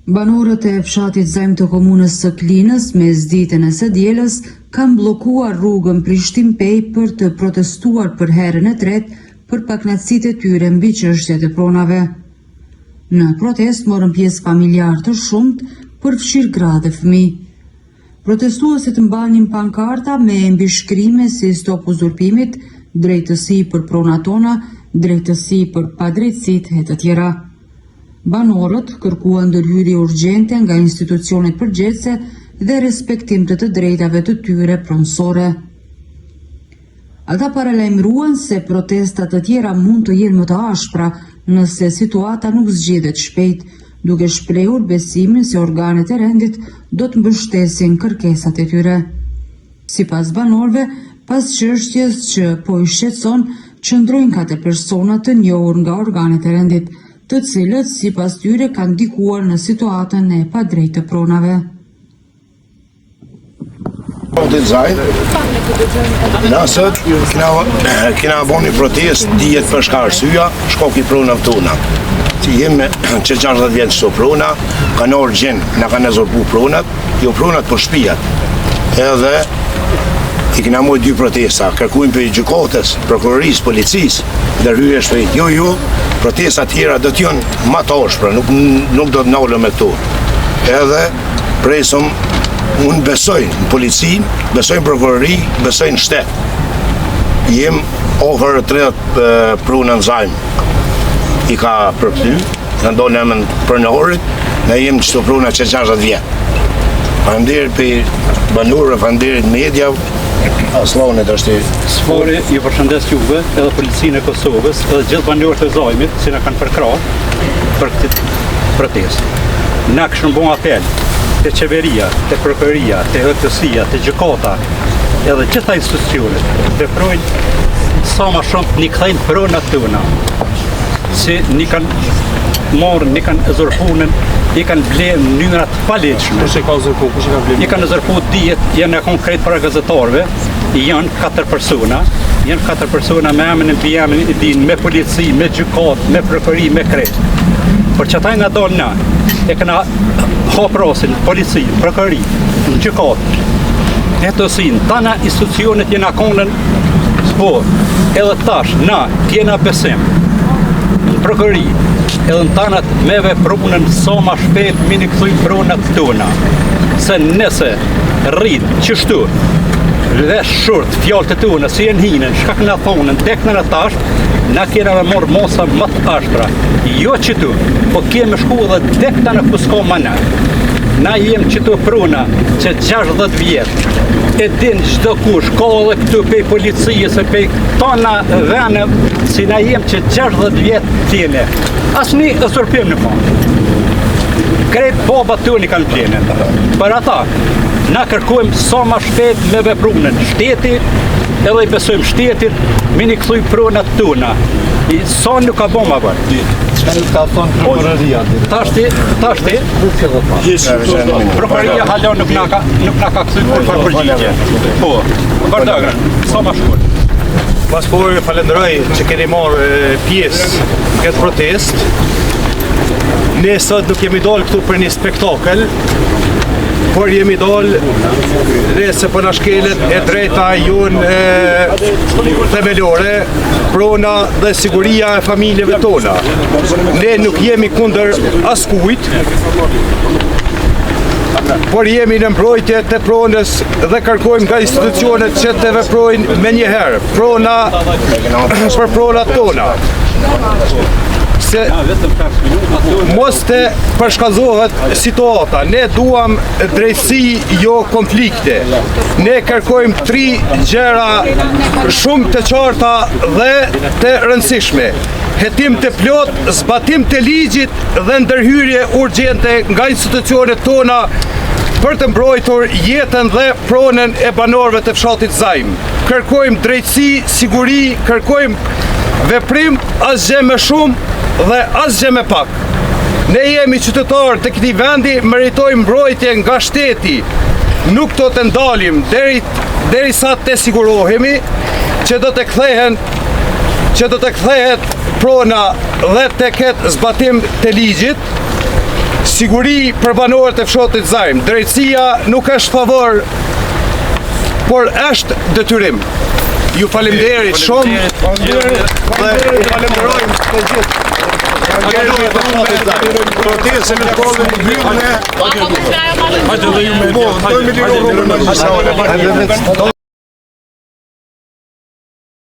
Banorët e fshatit Zajm të komunës së Klinës mes ditën e së dielës kanë bllokuar rrugën Prishtinë-Pej për të protestuar për herën e tretë për pakënaqësitë e tyre mbi çështjet e pronave. Në protestë morën pjesë familjarë të shumtë, përfshirë gra dhe fëmijë. Protestuesit mbanin pankarta me mbishkrime si stop uzurpimit, drejtësi për pronat tona, drejtësi për padrejtësitë e të tjera. Banorët kërkuan ndërhyrje urgjente nga institucionet përgjegjëse dhe respektim të drejtave të tyre pronësore. Ata paralajmëruan se protestat të tjera mund të jenë më të ashpra nëse situata nuk zgjidhet shpejt, duke shprehur besimin se organet e rendit do të mbështesin kërkesat e tyre. Sipas banorëve, pas çështjes që po i shqetëson, qëndrojnë 4 persona të njohur nga organet e rendit, të cilët sipas tyre kanë ndikuar në situatën e padrejtë të pronave. Nësët, kina bo një protest, dijet për shka arsyeja, shkoki pronave tona. Jemi që 60 vjetë shto prona, kanë orë gjenë, në kanë nëzorpu pronat, jo pronat për shpijat. Edhe i kina mojë 2 protesta, kërkujmë për gjykatës, prokurorisë, policisë, ndërhyrje shpejt. Jo, protesta tjera do t'jon ma të ashpra, nuk do t'nallëm me to. Edhe presëm, unë besoj në policinë, besoj në prokurori, besoj në shtetë. Jem ofër 30 prunën Zajm. I ka përkty, në ndonë emën për në orit, ne jem qëto pruna që 60 vjetë. Falenderit për banorëve, falenderit media, Asllonit është i... Sfori ju përshëndes juve edhe policinë e Kosovës edhe gjithë banorët e Zajmit që na kanë përkrahur për këtë protestë. Na kishëm bën apel te qeveria, te prokuroria, te hëtësia, te gjykata, edhe gjitha institucionet veprojnë sa më shumë një kthejnë pronat tona. Si një kanë morën, një kanë uzurpuar, një kanë blerë në mënyra të palegjshme. Kush e ka uzurpuar? Kush e ka blerë? Një kanë uzurpuar dijet, janë konkret para gazetarëve, janë 4 persona. Janë 4 persona me emrin e mbiemrin e din, me polici, me gjykatë, me prokurori, me kret. Por që ata nga dalë na, e këna hap rasin, polici, prokurori, gjykatë, hetosin, tana institucionet jena konën, po, edhe tash, na, tjena besim, prokurori, edhe në tanat me veprunën sa ma shpejt mini këthuj prunat tona. Se nëse rritë qështu, dhe shurt, fjallët e tona, si e në hinën, shkak në thonën, tek në tash, na kena me morë mosa më të ashpra. Jo qëtu, po keme shku edhe tek në pusko ma na. Na jem qëtu pruna që 60 vjetë, e din qdo kush, ka edhe këtu pej policijës e pej tona vene, si na jem që 60 vjetë tjene. Asë një uzurpim në fond. Krejt baba të një kanë plene. Për ata, na kërkojmë sa ma shpejt me veprunën shteti, edhe i besojmë shtetit, me një këthuj prunat tona. Sa nuk ka boma bërë. Çka nuk ka thonë prokuroria? Tashti, prokuroria hala nuk na ka kthyr për përgjigje. Po, vërdagra, sa më shkurt. Pas po ju falenderoj që keni marrë pjesë në këtë protest. Ne sot nuk jemi dalë këtu për një spektakel, por jemi dalë dhe se për në shkelet e drejta jonë themelore, prona dhe siguria e familjeve tona. Ne nuk jemi kundër askujt, por jemi në mbrojtje të pronës dhe kërkojmë nga institucionet që të veprojnë me njëherë, prona për pronat tona. Se mos të përshkazohet situata, ne duam drejtësi, jo konflikte. Ne kërkojmë 3 gjëra shumë të qarta dhe të rëndësishme. Hetim të plot, zbatim të ligjit dhe ndërhyrje urgjente nga institucionet tona për të mbrojtur jetën dhe pronën e banorëve të fshatit Zajm. Kërkojmë drejtësi, siguri, kërkojmë veprim asgjë më shumë dhe asgjë më pak. Ne jemi qytetarë të këtij vendi, meritojmë mbrojtje nga shteti. Nuk do të ndalim derisa të sigurohemi që do të kthehet prona dhe të ketë zbatim të ligjit, siguri për banorët e fshatit Zajm. Drejtësia nuk është favor, por është detyrim. Ju falemnderit shumë dhe ju falenderojmë të gjithë. Protestën e kollën të mbyllën.